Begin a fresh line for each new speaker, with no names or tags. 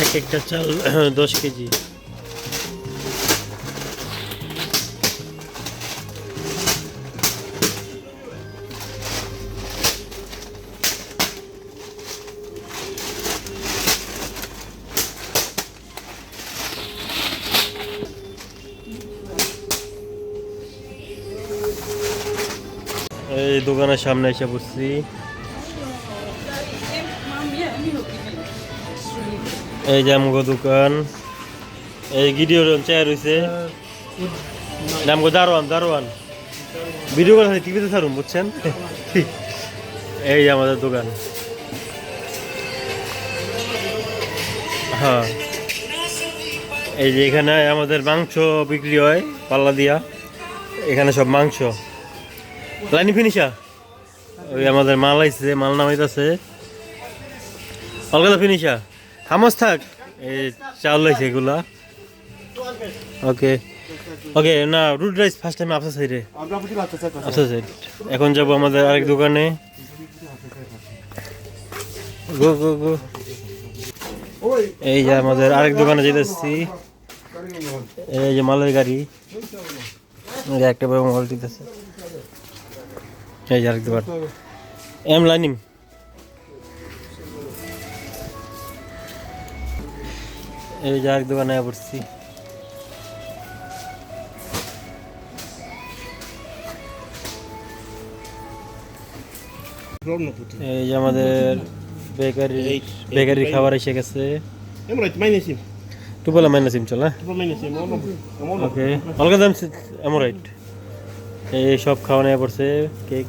এক একটা চাল 10 কেজি। এই দোকানের সামনে এসে পড়ছি। এই যে আমগো দোকান, এই গিডিওর চেয়ার হইছে, আমগো দারোয়ান ভিডিও করে টিভিতে ছাড়ুন, বুঝছেন? এই যে আমাদের দোকান। হ্যাঁ, এই যে এখানে আমাদের মাংস বিক্রি হয় পাল্লা দিয়া, এখানে সব মাংস। লাইনি ফিনিশা, ওই আমাদের মাল আইছে, মাল নামাইতেছে। অলকাতা ফিনিশা হামস থাক, এই চাউল আইছে এগুলা। ওকে ওকে, না রুট রাইস ফার্স্ট টাইম আপনার সাইডে, আপনার সাইড। এখন যাবো আমাদের আরেক দোকানে। গো গো গো, এই যে আমাদের আরেক দোকানে যেতেছি। এই যে মালের গাড়ি, একটা বড় মাল দিতেছে। এই যে আরেক দোকান, এম লাইনিম। এই যে আরেক দোকানে পড়ছি। এই যে আমাদের বেকারি খাবার এসে গেছে। টুপলা মাইনাসিম চলা। ওকে, অলগা দাম এমরাইট। এই সব খাওয়া নিয়ে পড়ছে, কেক